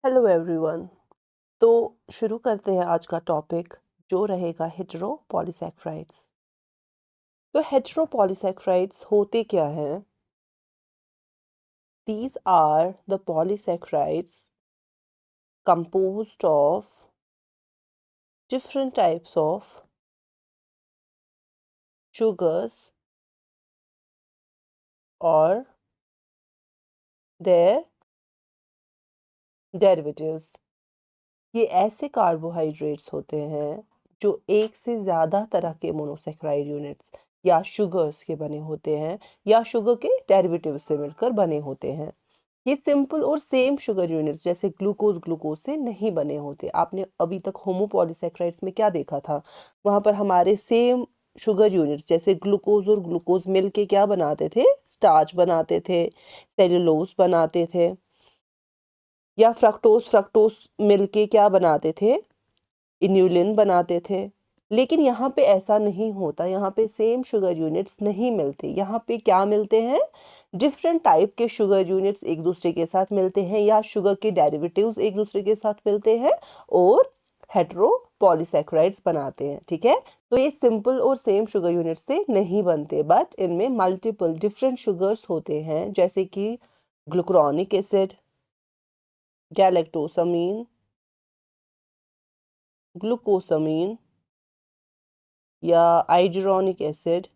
Hello everyone. तो शुरू करते हैं आज का टॉपिक जो रहेगा हेटेरो पॉलीसैकेराइड्स। तो हेटेरो पॉलीसैकेराइड्स होते क्या हैं? These are the polysaccharides composed of different types of sugars or their derivatives। ये ऐसे कार्बोहाइड्रेट्स होते हैं जो एक से ज़्यादा तरह के मोनोसेकेराइड यूनिट्स या शुगर्स के बने होते हैं या शुगर के डेरिवेटिव से मिलकर बने होते हैं। ये सिंपल और सेम शुगर यूनिट्स जैसे ग्लूकोज ग्लूकोज से नहीं बने होते। आपने अभी तक होमोपॉलीसैकेराइड्स में क्या देखा था? वहाँ पर हमारे सेम शुगर यूनिट्स जैसे ग्लूकोज और ग्लूकोज मिलके क्या बनाते थे? स्टार्च बनाते थे, सेल्यूलोज बनाते थे, या फ्रक्टोज फ्रक्टोज मिलके क्या बनाते थे? इन्यूलिन बनाते थे। लेकिन यहाँ पे ऐसा नहीं होता, यहाँ पे सेम शुगर यूनिट्स नहीं मिलते। यहाँ पे क्या मिलते हैं? डिफरेंट टाइप के शुगर यूनिट्स एक दूसरे के साथ मिलते हैं या शुगर के डेरिवेटिव्स एक दूसरे के साथ मिलते हैं और हेटेरो पॉलीसैकेराइड्स बनाते हैं। ठीक है, तो ये सिंपल और सेम शुगर यूनिट्स से नहीं बनते, बट इनमें मल्टीपल डिफरेंट शुगर्स होते हैं जैसे कि ग्लूकुरोनिक एसिड, गैलेक्टोसामीन, ग्लूकोसामीन या आइजुरोनिक एसिड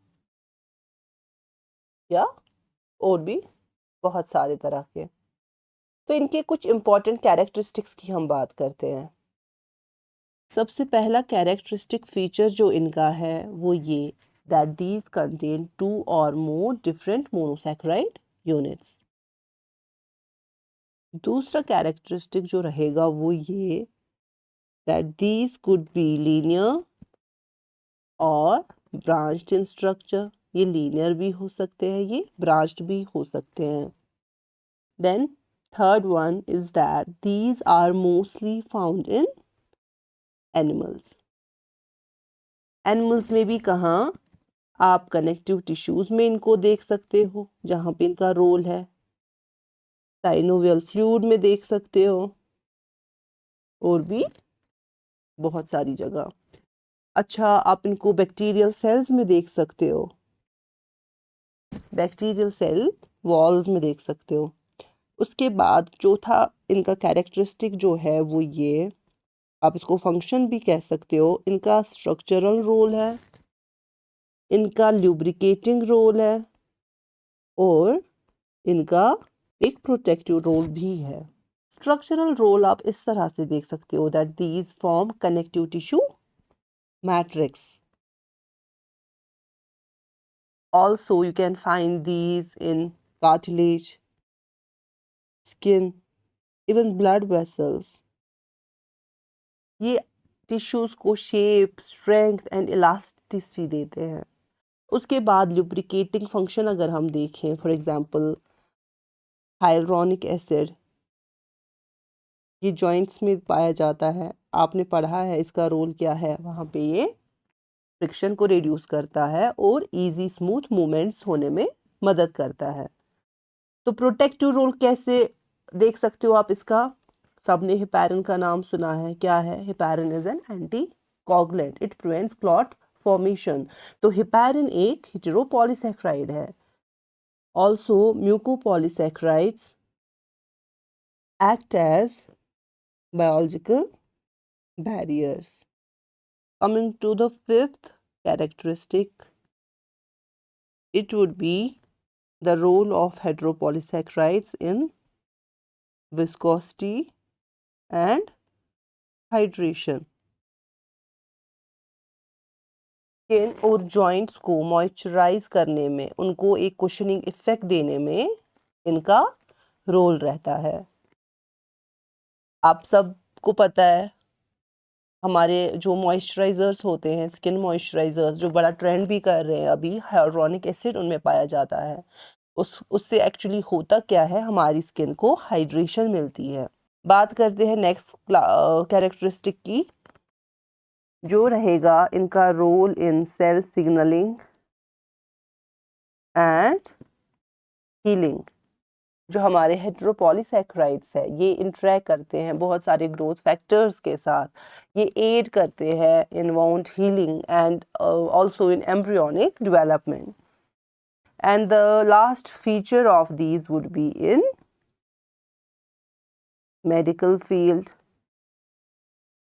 या और भी बहुत सारे तरह के। तो इनके कुछ इंपॉर्टेंट कैरेक्टरिस्टिक्स की हम बात करते हैं। सबसे पहला कैरेक्टरिस्टिक फीचर जो इनका है वो ये दैट दीज कंटेन 2 और मोर डिफरेंट मोनोसैकेराइड यूनिट्स। दूसरा कैरेक्टरिस्टिक जो रहेगा वो ये that these could be linear और ब्रांच्ड इन स्ट्रक्चर। ये लीनियर भी हो सकते हैं, ये ब्रांच्ड भी हो सकते हैं। Then third one is that these are mostly found in animals. Animals में भी कहाँ? आप कनेक्टिव टिश्यूज में इनको देख सकते हो जहाँ पे इनका रोल है, साइनोवियल फ्लूइड में देख सकते हो और भी बहुत सारी जगह। अच्छा, आप इनको बैक्टीरियल सेल्स में देख सकते हो, बैक्टीरियल सेल वॉल्स में देख सकते हो। उसके बाद चौथा इनका कैरेक्टरिस्टिक जो है वो ये, आप इसको फंक्शन भी कह सकते हो, इनका स्ट्रक्चरल रोल है, इनका ल्यूब्रिकेटिंग रोल है और इनका एक प्रोटेक्टिव रोल भी है। स्ट्रक्चरल रोल आप इस तरह से देख सकते हो that these form connective tissue matrix. Also you can find these in cartilage, skin, even blood vessels। ये टिश्यूज को शेप, स्ट्रेंथ एंड इलास्टिसिटी देते हैं। उसके बाद लुब्रिकेटिंग फंक्शन अगर हम देखें, फॉर एग्जांपल हाइलुरोनिक एसिड, ये जॉइंट्स में पाया जाता है। आपने पढ़ा है इसका रोल क्या है, वहाँ पे ये फ्रिक्शन को रिड्यूस करता है और इजी स्मूथ मूवमेंट्स होने में मदद करता है। तो प्रोटेक्टिव रोल कैसे देख सकते हो आप इसका? सबने हेपारिन का नाम सुना है, क्या है? Heparin is an anticoagulant, it prevents clot formation. तो हेपारिन एक हेटेरोपॉलीसैकेराइड है। Also mucopolysaccharides act as biological barriers। Coming to the fifth characteristic, it would be the role of heteropolysaccharides in viscosity and hydration। Skin और joints को moisturise करने में, उनको एक cushioning effect देने में इनका रोल रहता है। आप सबको पता है हमारे जो मॉइस्चराइजर्स होते हैं, स्किन मॉइस्चराइजर्स जो बड़ा ट्रेंड भी कर रहे हैं अभी, हाइलुरोनिक एसिड उनमें पाया जाता है। उससे एक्चुअली होता क्या है, हमारी स्किन को हाइड्रेशन मिलती है। बात करते हैं नेक्स्ट कैरेक्टरिस्टिक की, जो रहेगा इनका role in cell signalling and healing. जो हमारे हेटेरोपॉलीसैकेराइड्स है ये इंटरेक्ट करते हैं बहुत सारे ग्रोथ फैक्टर्स के साथ, ये एड करते हैं in wound healing and also in embryonic development. And the last feature of these would be in medical field.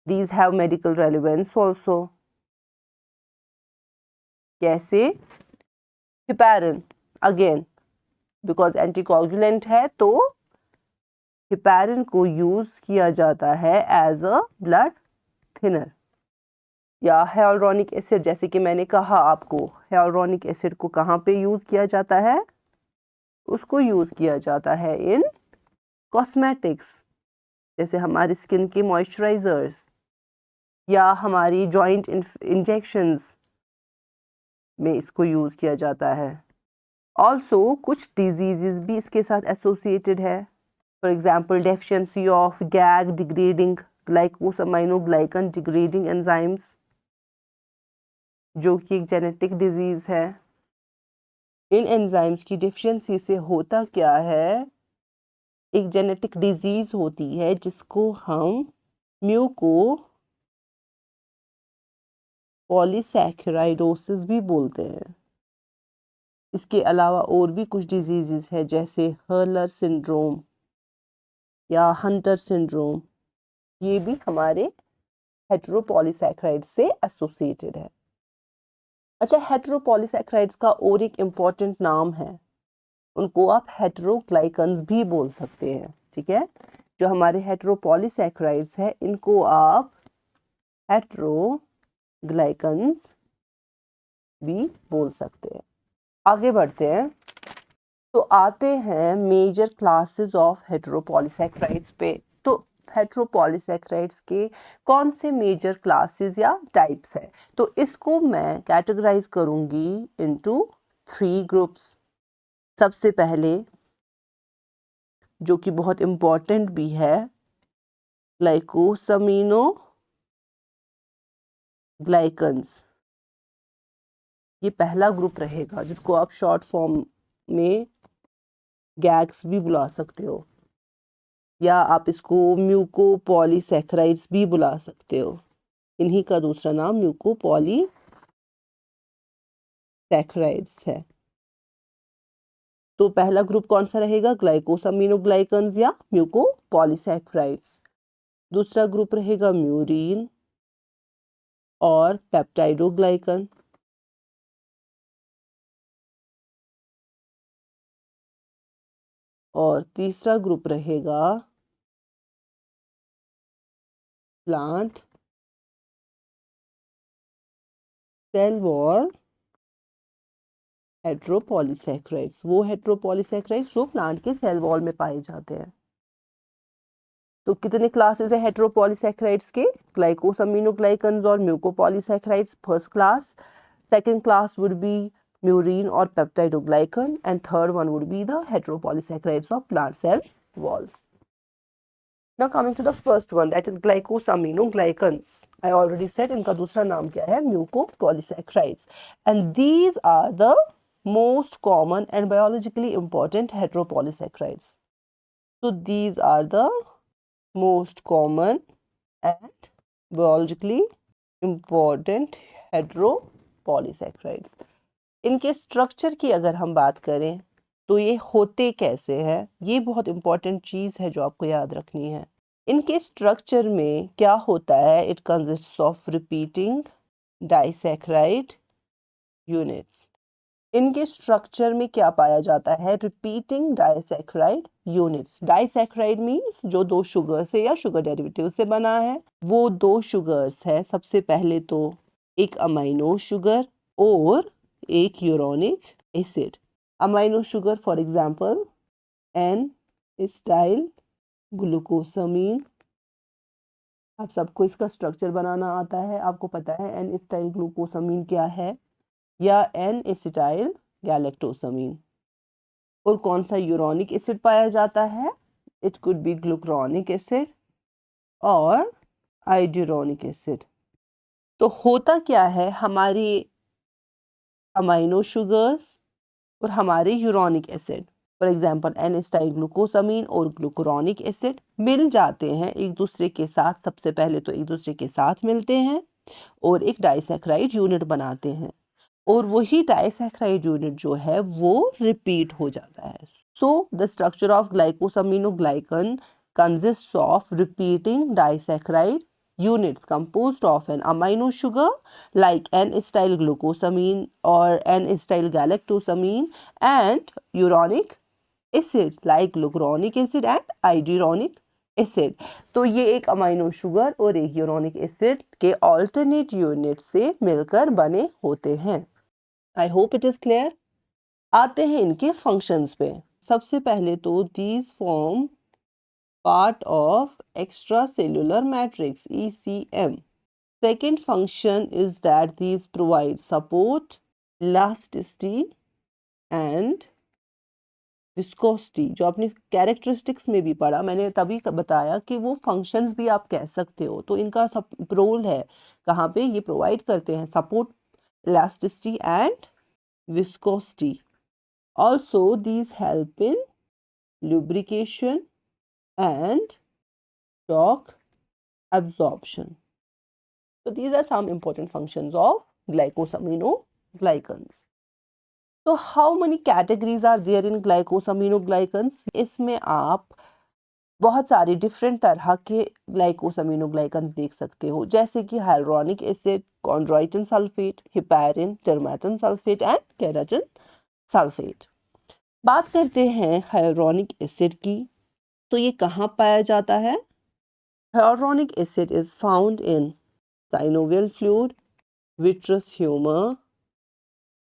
These have medical relevance also. कैसे? heparin again because anticoagulant है तो heparin को use किया जाता है as a blood thinner. या hyaluronic acid, जैसे कि मैंने कहा आपको, hyaluronic एसिड को कहाँ पे यूज किया जाता है? उसको यूज किया जाता है इन कॉस्मेटिक्स, जैसे हमारी स्किन के मॉइस्चराइजर्स या हमारी जॉइंट इंजेक्शंस में इसको यूज किया जाता है. ऑल्सो कुछ डिजीजेस भी इसके साथ एसोसिएटेड है. For example deficiency of GAG degrading glycosaminoglycan degrading enzymes, जो कि एक जेनेटिक डिजीज है. इन एंजाइम्स की डिफिशियंसी से होता क्या है? एक जेनेटिक डिजीज होती है जिसको हम म्यूको पॉलीसैकेराइडोसिस भी बोलते हैं. इसके अलावा और भी कुछ डिजीजेस है जैसे हर्लर सिंड्रोम या हंटर सिंड्रोम, ये भी हमारे हेटेरोपॉलीसैकेराइड से एसोसिएटेड है. अच्छा, हेटेरोपॉलीसैकेराइड्स का और एक इम्पॉर्टेंट नाम है, उनको आप हेटेरोग्लाइकन्स भी बोल सकते हैं. ठीक है, जो हमारे हेटेरोपॉलीसैकेराइड्स है इनको आप हेटेरोग्लाइकन्स भी बोल सकते हैं. आगे बढ़ते हैं तो आते हैं मेजर क्लासेस ऑफ हेटेरोपॉलीसैकेराइड्स पे. तो हेटेरोपॉलीसैकेराइड्स के कौन से मेजर क्लासेस या टाइप्स है? तो इसको मैं कैटेगराइज करूंगी इनटू 3 ग्रुप्स. सबसे पहले, जो कि बहुत इम्पॉर्टेंट भी है, ग्लाइकोसामिनोग्लाइकन्स. ये पहला ग्रुप रहेगा जिसको आप शॉर्ट फॉर्म में गैग्स भी बुला सकते हो, या आप इसको म्यूकोपॉलीसैकेराइड्स भी बुला सकते हो. इन्हीं का दूसरा नाम म्यूकोपॉलीसैकेराइड्स है. तो पहला ग्रुप कौन सा रहेगा? ग्लाइकोसामिनोग्लाइकन्स या म्यूकोपॉलीसैकेराइड्स. दूसरा ग्रुप रहेगा म्यूरिन और पेप्टाइडोग्लाइकन. और तीसरा ग्रुप रहेगा प्लांट सेल वॉल हेटेरोपॉलीसैकेराइड्स. वो हेटेरोपॉलीसैकेराइड्स जो प्लांट के सेल वॉल में पाए जाते हैं. तो कितने क्लासेस है हेटेरोपॉलीसैकेराइड्स के? ग्लाइकोसामिनोग्लाइकन्स और mucopolysaccharides first class. Second class would be murein और peptidoglycan, and third one would be the heteropolysaccharides of plant cell walls. Now coming to the first one, that is glycosaminoglycans. I already said इनका दूसरा नाम क्या है? म्यूकोपॉलीसैकेराइड्स. And these are the most common and biologically important heteropolysaccharides. So these are the most common and biologically important heteropolysaccharides. इनके structure की अगर हम बात करें तो ये होते कैसे हैं, ये बहुत इंपॉर्टेंट चीज़ है जो आपको याद रखनी है. इनके स्ट्रक्चर में क्या होता है? It consists of repeating disaccharide units. इनके स्ट्रक्चर में क्या पाया जाता है? Repeating disaccharide units. Disaccharide means जो 2 शुगर से या शुगर डेरिवेटिव से बना है. वो 2 शुगर्स है. सबसे पहले तो एक अमाइनो शुगर और एक uronic acid. Amino sugar for example N acetyl glucosamine. आप सबको इसका स्ट्रक्चर बनाना आता है, आपको पता है एन एसिटाइल ग्लूकोसामीन क्या है, या एन एसिटाइल गैलेक्टोसामीन. और कौन सा यूरोनिक एसिड पाया जाता है? इट कुड बी ग्लूकुरोनिक एसिड और आइड्यूरोनिक एसिड. तो होता क्या है? हमारी अमाइनो शुगर्स और हमारे uronic acid, for example N acetyl glucosamine और ग्लूकुरोनिक एसिड मिल जाते हैं एक दूसरे के साथ, सबसे पहले तो एक दूसरे के साथ मिलते हैं और एक डाइसैकेराइड यूनिट बनाते हैं, और वही डाइसैकेराइड यूनिट जो है वो रिपीट हो जाता है. So the structure of glycosaminoglycan consists of repeating disaccharide units composed of an amino sugar like N-acetyl glucosamine or N-acetyl galactosamine and uronic acid like glucuronic acid and iduronic acid. तो ये एक amino sugar और एक uronic acid के alternate unit से मिलकर बने होते हैं. I hope it is clear. आते हैं इनके फंक्शंस पे. सबसे पहले तो these form part of extracellular matrix ECM. Second function is that these provide support, elasticity and viscosity. जो आपने कैरेक्टरिस्टिक्स में भी पढ़ा, मैंने तभी बताया कि वो फंक्शंस भी आप कह सकते हो. तो इनका सब रोल है कहाँ पे, ये प्रोवाइड करते हैं support, elasticity and viscosity. Also these help in lubrication and shock absorption. So these are some important functions of glycosaminoglycans. So how many categories are there in glycosaminoglycans? इसमें आप बहुत सारे डिफरेंट तरह के ग्लाइकोसामिनोग्लाइकन्स देख सकते हो, जैसे कि hyaluronic acid, chondroitin sulphate, heparin, dermatan sulphate and keratin sulphate. बात करते हैं हाइलुरोनिक एसिड की. तो ये कहाँ पाया जाता है? Hyaluronic acid is found in synovial fluid, vitreous humor,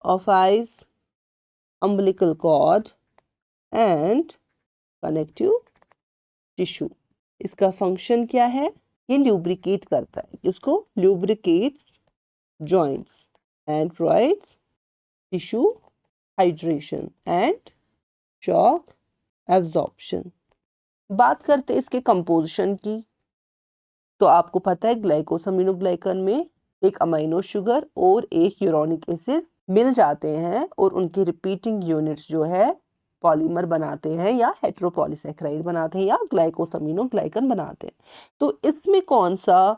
office, umbilical cord and connective tissue. इसका फंक्शन क्या है? ये ल्यूब्रिकेट करता है. किसको? Lubricates joints and provides tissue hydration and shock absorption. बात करते हैं इसके कंपोजिशन की. तो आपको पता है ग्लाइकोसामिनोग्लाइकन में एक अमाइनो शुगर और एक यूरोनिक एसिड मिल जाते हैं और उनके रिपीटिंग यूनिट्स जो है पॉलीमर बनाते हैं या हेटेरोपॉलीसैकेराइड बनाते हैं या ग्लाइकोसामिनोग्लाइकन बनाते हैं. तो इसमें कौन सा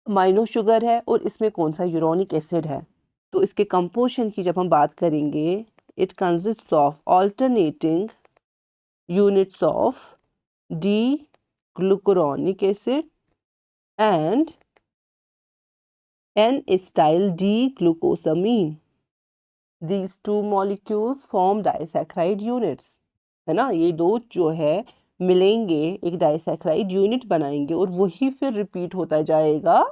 अमाइनो शुगर है और इसमें कौन सा यूरोनिक एसिड है? तो इसके कंपोजिशन की जब हम बात करेंगे, it consists of alternating units of D glucuronic acid and N-acetyl D-glucosamine. These two molecules form disaccharide units. है ना, ये दो जो है मिलेंगे एक डाइसैकेराइड यूनिट बनाएंगे और वही फिर रिपीट होता जाएगा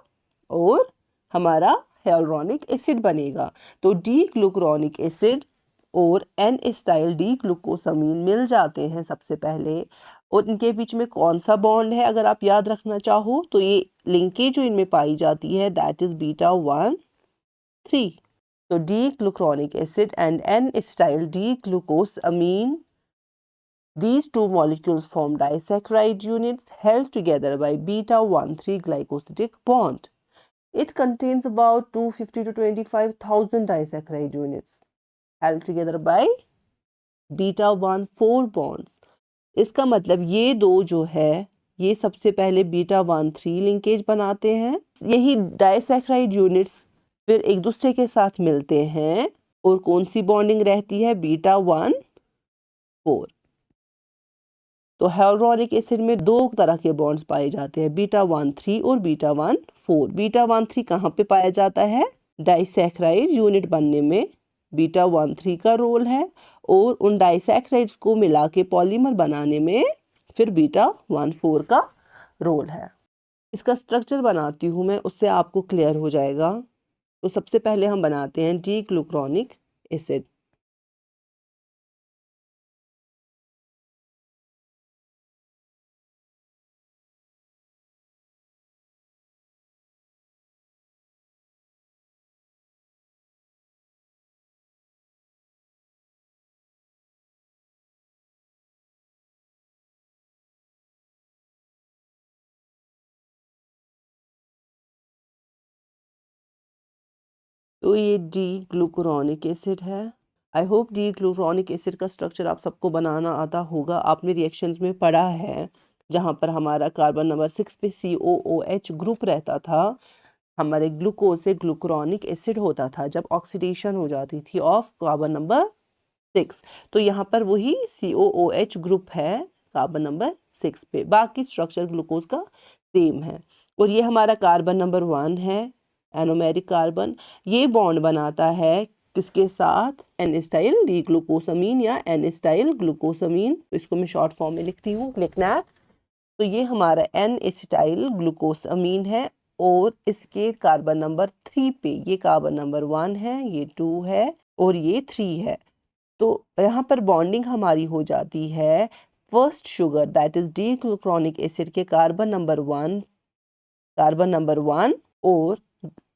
और हमारा hyaluronic एसिड बनेगा. तो डी ग्लूकुरोनिक एसिड और N-acetyl D-glucosamine मिल जाते हैं सबसे पहले, और इनके बीच में कौन सा बॉन्ड है अगर आप याद रखना चाहो तो ये लिंकेज जो इनमें पाई जाती है दैट इज β1,3. तो D glucuronic acid and N-acetyl D-glucosamine, these two molecules form disaccharide units held together by β1,3 glycosidic bond. It contains about 250 to 25,000 disaccharide units held together by β1,4 bonds. इसका मतलब ये दो जो है ये सबसे पहले β1,3 लिंकेज बनाते हैं. यही डाइसैकेराइड यूनिट्स फिर एक दूसरे के साथ मिलते हैं और कौन सी बॉन्डिंग रहती है? β1,4. तो हाइलुरोनिक एसिड में दो तरह के बॉन्ड्स पाए जाते हैं, β1,3 और β1,4. β1,3 कहाँ पे पाया जाता है? डाइसैकेराइड यूनिट बनने में β1,3 का रोल है और उन डाइसैकेराइड्स को मिला के पॉलीमर बनाने में फिर β1,4 का रोल है. इसका स्ट्रक्चर बनाती हूँ मैं, उससे आपको क्लियर हो जाएगा. तो सबसे पहले हम बनाते हैं डी ग्लूकुरोनिक एसिड. तो ये डी ग्लूकुरोनिक एसिड है. I hope D glucuronic acid का स्ट्रक्चर आप सबको बनाना आता होगा, आपने रिएक्शंस में पढ़ा है। जहाँ पर हमारा कार्बन नंबर 6 पे COOH ग्रुप रहता था, हमारे ग्लूकोज से ग्लूकुरोनिक एसिड होता था जब ऑक्सीडेशन हो जाती थी ऑफ कार्बन नंबर 6। तो यहाँ पर वही COOH ग्रुप है कार्बन नंबर 6 पे, बाकी स्ट्रक्चर ग्लूकोज का सेम है। और ये हमारा कार्बन नंबर 1 है, एनोमेरिक कार्बन। ये बॉन्ड बनाता है किसके साथ? एन-एसिटाइल डी ग्लूकोसामीन या एन-एसिटाइल ग्लूकोसामीन। तो इसको मैं शॉर्ट फॉर्म में लिखती हूँ, ग्लिकनैक। तो ये हमारा एन-एसिटाइल ग्लूकोसामीन है और इसके कार्बन नंबर 3 पे ये कार्बन नंबर 1 है, ये 2 है और ये 3 है। तो यहाँ पर बॉन्डिंग हमारी हो जाती है first sugar that is D glucuronic acid के कार्बन नंबर 1 और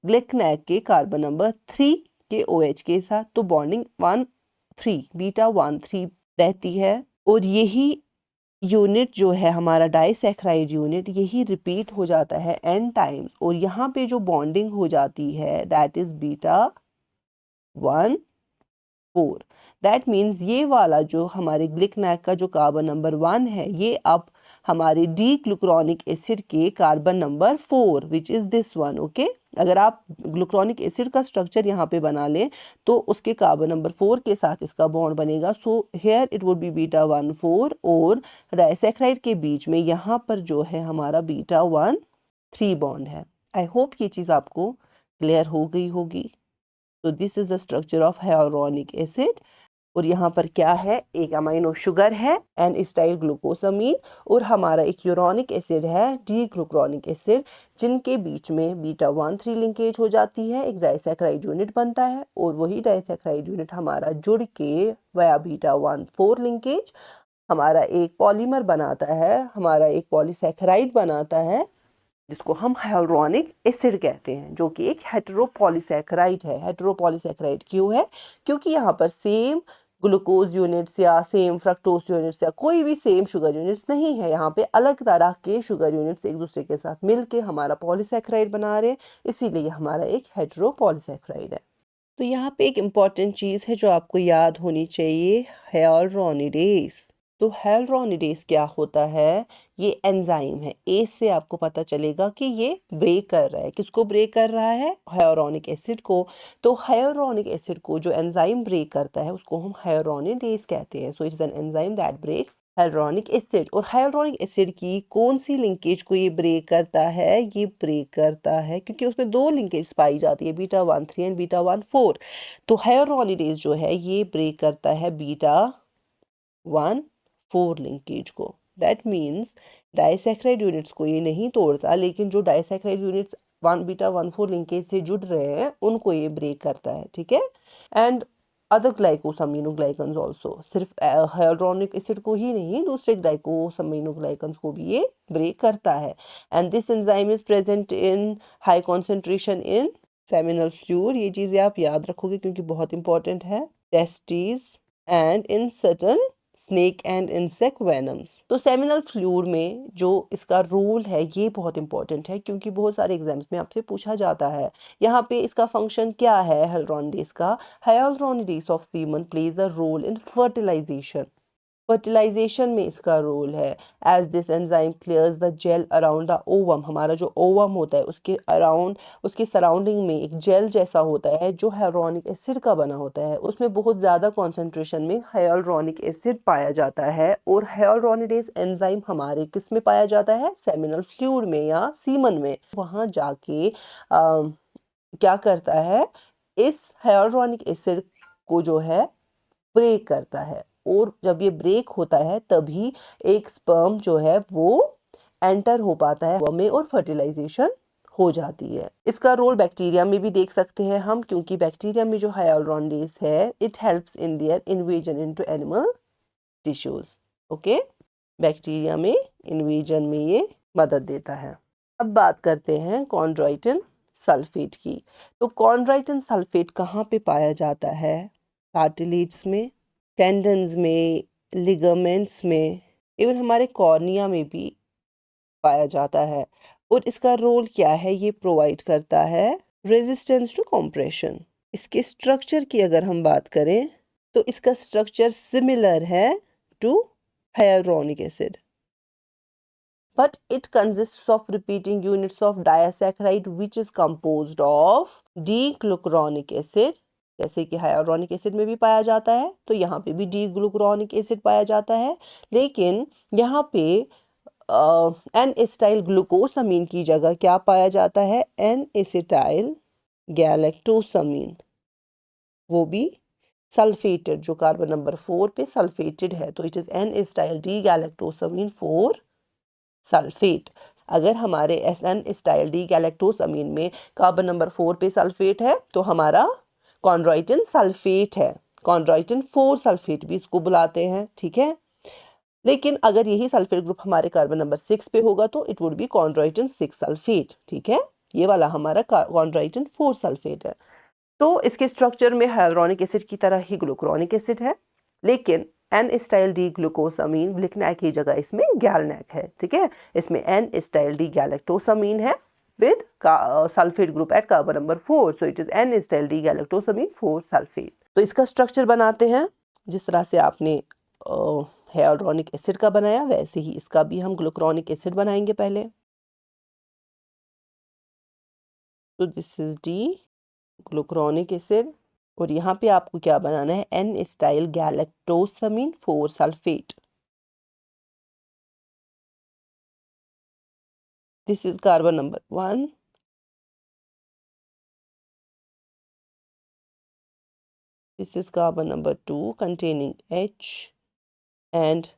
ग्लिकनैक के कार्बन नंबर 3 के OH के साथ। तो बॉन्डिंग 1-3 बीटा 1-3 रहती है। और यही यूनिट जो है हमारा डाइसैक्राइड यूनिट, यही रिपीट हो जाता है n टाइम्स और यहाँ पे जो बॉन्डिंग हो जाती है that is beta 1-4। That means ये वाला जो हमारे ग्लिकनैक का जो कार्बन नंबर 1 है, ये अब हमारे डी ग्लूकुरोनिक एसिड के carbon number 4 which is this one. Okay, अगर आप ग्लूकुरोनिक एसिड का स्ट्रक्चर यहाँ पे बना लें तो उसके कार्बन नंबर 4 के साथ इसका बॉन्ड बनेगा। So here it would B beta 1-4 और डाइसैक्राइड के बीच में यहाँ पर जो है हमारा बीटा 1-3 बॉन्ड है। आई होप ये चीज़ आपको क्लियर हो गई होगी। तो this is the structure of hyaluronic acid. और यहाँ पर क्या है? एक अमाइनो शुगर है एन-एसिटाइल ग्लूकोसामीन और हमारा एक यूरोनिक एसिड है डी ग्लूकुरोनिक एसिड, जिनके बीच में बीटा 1-3 लिंकेज हो जाती है, एक डाइसैक्राइड यूनिट बनता है और वही डाइसैक्राइड यूनिट हमारा जुड़ के वया बीटा 1-4 लिंकेज हमारा एक पॉलीमर बनाता है, हमारा एक पॉलीसैकेराइड बनाता है जिसको हम हाइलुरोनिक एसिड कहते हैं, जो कि एक हेटेरोपॉलीसैकेराइड है। हेटेरोपॉलीसैकेराइड क्यों है? क्योंकि यहाँ पर सेम ग्लूकोज यूनिट्स या सेम फ्रक्टोज यूनिट्स या कोई भी सेम शुगर यूनिट्स नहीं है। यहाँ पे अलग तरह के शुगर यूनिट्स एक दूसरे के साथ मिलके हमारा पॉलीसैकेराइड बना रहे हैं, इसीलिए हमारा एक हेटेरोपॉलीसैकेराइड है। तो यहाँ पे एक इम्पॉर्टेंट चीज़ है जो आपको याद होनी चाहिए, ह्यालुरोनिडेज। तो ह्यालुरोनिडेज क्या होता है? ये एंजाइम है। ए से आपको पता चलेगा कि ये ब्रेक कर रहा है। किसको ब्रेक कर रहा है? हाइलुरोनिक एसिड को। तो हाइलुरोनिक एसिड को जो एंजाइम ब्रेक करता है उसको हम ह्यालुरोनिडेज कहते हैं। So it is an enzyme that breaks hyaluronic acid. और हाइलुरोनिक एसिड की कौन सी लिंकेज को ये ब्रेक करता है? ये ब्रेक करता है क्योंकि उसमें 2 लिंकेज पाई जाती है, बीटा 1-3 एंड बीटा 1-4। तो हाइलुरोनिडेज जो है ये ब्रेक करता है बीटा 1-4 लिंकेज को। दैट मीन्स डाइसैक्राइड यूनिट्स को ये नहीं तोड़ता, लेकिन जो डाइसैक्राइड यूनिट्स 1 बीटा 1-4 लिंकेज से जुड़ रहे हैं उनको ये ब्रेक करता है, ठीक है। एंड अदर ग्लाइकोसमिनोग्लाइकन्स ऑल्सो, सिर्फ हाइलुरोनिक एसिड को ही नहीं, दूसरे ग्लाइकोसमिनोग्लाइकन्स को भी ये ब्रेक करता है। And this enzyme is present in high concentration in seminal fluid. ये चीज़ें आप याद रखोगे क्योंकि बहुत इंपॉर्टेंट है। Testis and in certain snake and insect venoms. तो सेमिनल फ्लूइड में जो इसका रोल है ये बहुत इंपॉर्टेंट है क्योंकि बहुत सारे एग्जाम्स में आपसे पूछा जाता है। यहाँ पे इसका फंक्शन क्या है हाइलुरोनिडेज का? Hyaluronidase of semen plays a role in fertilisation. Fertilisation में इसका रोल है। As this enzyme clears the gel around the ovum, हमारा जो ओवम होता है उसके अराउंड, उसके सराउंडिंग में एक जेल जैसा होता है जो हाइलुरोनिक एसिड का बना होता है। उसमें बहुत ज़्यादा कॉन्सेंट्रेशन में हाइलुरोनिक एसिड पाया जाता है। और हाइलुरोनिडेज एंजाइम हमारे किस में पाया जाता है? सेमिनल फ्लूइड में या सीमन में। वहाँ जाके क्या करता है? इस हाइलुरोनिक एसिड को जो है ब्रेक करता है। और जब ये ब्रेक होता है तभी एक स्पर्म जो है वो एंटर हो पाता है में और फर्टिलाइजेशन हो जाती है। इसका रोल बैक्टीरिया में भी देख सकते हैं हम, क्योंकि बैक्टीरिया में जो हाइलुरोनिडेज है it helps in their invasion into animal tissues. Okay, bacteria में इन्वेजन में ये मदद देता है। अब बात करते हैं कॉन्ड्राइटिन सल्फेट की। तो कॉन्ड्राइटिन सल्फेट कहाँ पे पाया जाता है? कार्टिलेज में, टेंडन्स में, लिगामेंट्स में, इवन हमारे कॉर्निया में भी पाया जाता है। और इसका रोल क्या है? ये प्रोवाइड करता है रेजिस्टेंस टू कॉम्प्रेशन। इसके स्ट्रक्चर की अगर हम बात करें तो इसका स्ट्रक्चर सिमिलर है to hyaluronic acid, but it consists of repeating units of disaccharide which is composed of D-glucuronic acid, जैसे कि हाइलुरोनिक एसिड में भी पाया जाता है तो यहाँ पे भी डी ग्लूकुरोनिक एसिड पाया जाता है, लेकिन यहाँ पे एन एसिटाइल ग्लूकोसामीन की जगह क्या पाया जाता है, एन एसिटाइल गैलेक्टोसामीन, वो भी सल्फेटेड, जो कार्बन नंबर 4 पे सल्फेटेड है, तो it is N acetyl D galactosamine 4 sulphate. अगर हमारे एन एसिटाइल डी गैलेक्टोसामीन में कार्बन नंबर 4 पे सल्फेट है तो हमारा कॉन्ड्राइटिन सल्फेट है, कॉन्ड्राइटिन 4 सल्फेट भी इसको बुलाते हैं, ठीक है। लेकिन अगर यही सल्फेट ग्रुप हमारे कार्बन नंबर 6 पे होगा तो it would be chondroitin 6 sulphate, ठीक है। ये वाला हमारा कॉन्ड्राइटिन 4 सल्फेट है। तो इसके स्ट्रक्चर में हाइलुरोनिक एसिड की तरह ही ग्लूकुरोनिक एसिड है, लेकिन एन एसिटाइल डी ग्लूकोसामीन लिखना की जगह इसमें गैलनैक है, ठीक है। इसमें एन एसिटाइल डी गैलेक्टोसामीन है with sulfate group at carbon number 4, so it is N acetyl D galactosamine 4 sulfate। तो इसका स्ट्रक्चर बनाते हैं जिस तरह से आपने हाइलुरोनिक एसिड का बनाया वैसे ही इसका भी हम ग्लूकुरोनिक एसिड बनाएंगे पहले। तो this is D glucuronic acid और यहाँ पे आपको क्या बनाना है, N acetyl galactosamine 4 sulphate. This is carbon number 1, this is carbon number 2 containing H, and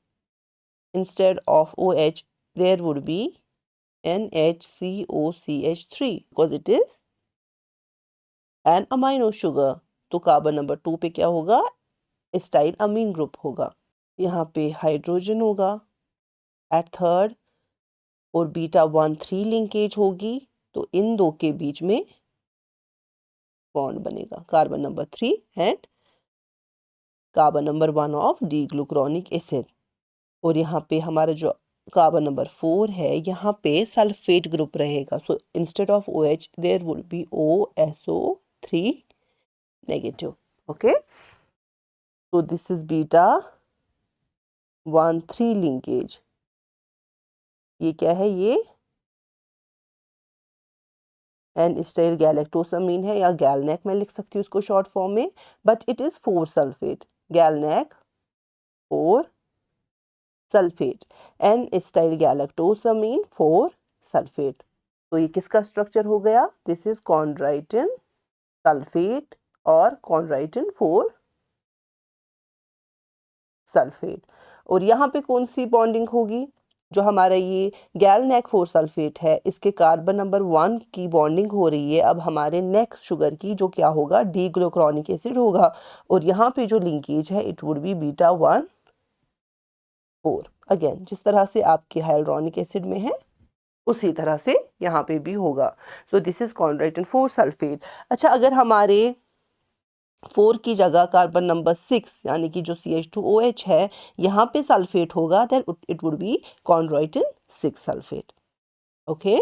instead of OH there would be NHCOCH3 because it is an amino sugar। तो carbon number 2 पे क्या होगा, एसिटाइल अमीन group होगा, यहाँ पे hydrogen होगा at third और beta 1,3 linkage होगी, तो इन दो के बीच में बॉन्ड बनेगा, carbon number 3 and carbon number 1 of D glucuronic acid. और यहाँ पे हमारा जो कार्बन नंबर 4 है यहाँ पे सल्फेट ग्रुप रहेगा, so instead of OH there would be OSO3 negative, okay. तो दिस इज बीटा 1,3 लिंकेज, ये क्या है, ये एन एसिटाइल गैलेक्टोसामीन है या गैलनैक मैं लिख सकती हूँ इसको शॉर्ट फॉर्म में, but it is 4 sulphate, GalNAc 4 sulphate, N acetyl galactosamine 4 sulphate. तो ये किसका स्ट्रक्चर हो गया, दिस इज कॉन्ड्राइटिन सल्फेट और कॉन्ड्राइटिन 4 सल्फेट। और यहाँ पे कौन सी बॉन्डिंग होगी, जो हमारा ये गैलनैक 4 सल्फेट है इसके कार्बन नंबर 1 की बॉन्डिंग हो रही है अब हमारे नेक्स्ट शुगर की, जो क्या होगा, डी ग्लूकुरोनिक एसिड होगा, और यहाँ पे जो लिंकेज है it would B beta 1 4। Again जिस तरह से आपके हाइलुरोनिक एसिड में है उसी तरह से यहाँ पे भी होगा। So this is chondroitin 4 sulphate. अच्छा, अगर हमारे 4 की जगह कार्बन नंबर 6 यानी कि जो CH2OH है यहाँ पे सल्फेट होगा, then it would be chondroitin 6 sulphate, okay.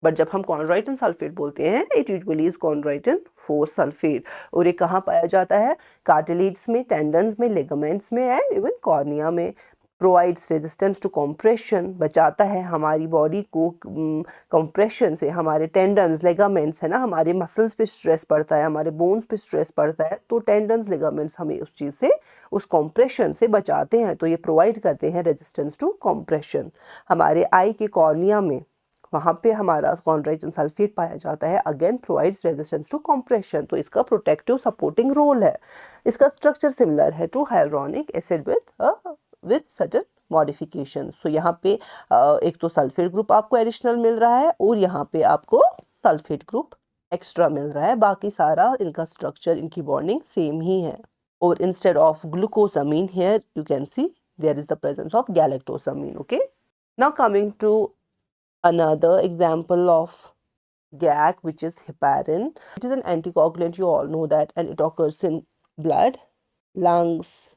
But जब हम कॉन्ड्राइटिन सल्फेट बोलते हैं it usually is chondroitin 4 sulphate. और ये कहाँ पाया जाता है, कार्टिलेज में, टेंडन्स में, लिगामेंट्स में एंड इवन कॉर्निया में। प्रोवाइड्स रेजिस्टेंस टू कॉम्प्रेशन, बचाता है हमारी बॉडी को कॉम्प्रेशन से, हमारे टेंडन्स लिगामेंट्स है ना, हमारे मसल्स पे स्ट्रेस पड़ता है, हमारे बोन्स पे स्ट्रेस पड़ता है, तो टेंडन्स लिगामेंट्स हमें उस चीज़ से, उस कॉम्प्रेशन से बचाते हैं, तो ये प्रोवाइड करते हैं रेजिस्टेंस टू कॉम्प्रेशन। हमारे आई के कॉर्निया में वहाँ पे हमारा कॉन्ड्राइटिन सल्फेट पाया जाता है, again provides resistance to compression, तो इसका प्रोटेक्टिव सपोर्टिंग रोल है। इसका स्ट्रक्चर सिमिलर है to hyaluronic acid with certain modification. So यहाँ पे एक तो सल्फेट ग्रुप आपको एडिशनल मिल रहा है और यहाँ पे आपको सल्फेट ग्रुप एक्स्ट्रा मिल रहा है, बाकी सारा इनका स्ट्रक्चर, इनकी बॉन्डिंग सेम ही है। और instead of glucosamine here you can see there is the presence of galactosamine, okay. Now coming to another example of GAC, which is heparin. It is an anticoagulant, you all know that, and it occurs in blood, lungs,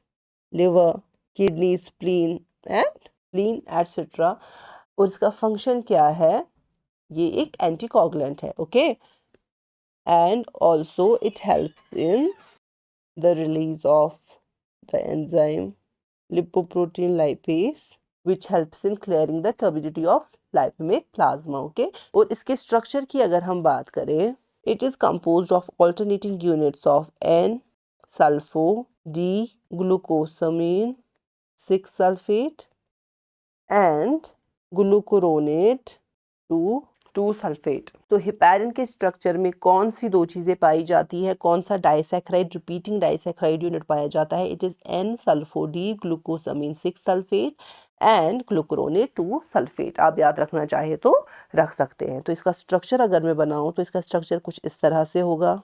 liver, kidneys, spleen etc. और इसका function क्या है, ये एक anticoagulant है, okay, and also it help in the release of the enzyme lipoprotein lipase which helps in clearing the turbidity of lipemic plasma. Okay, और इसके structure की अगर हम बात करें, it is composed of alternating units of N-sulfo, D-glucosamine 6-sulfate and glucuronate 2-2-सल्फेट। तो heparin के structure में कौन सी दो चीजें पाई जाती है, कौन सा डाइसैक्राइड रिपीटिंग डाइसैक्राइड यूनिट पाया जाता है? It is N sulpho D glucosamine six sulphate and glucuronate two sulphate. आप याद रखना चाहे तो रख सकते हैं। तो इसका स्ट्रक्चर अगर मैं बनाऊं तो इसका स्ट्रक्चर कुछ इस तरह से होगा।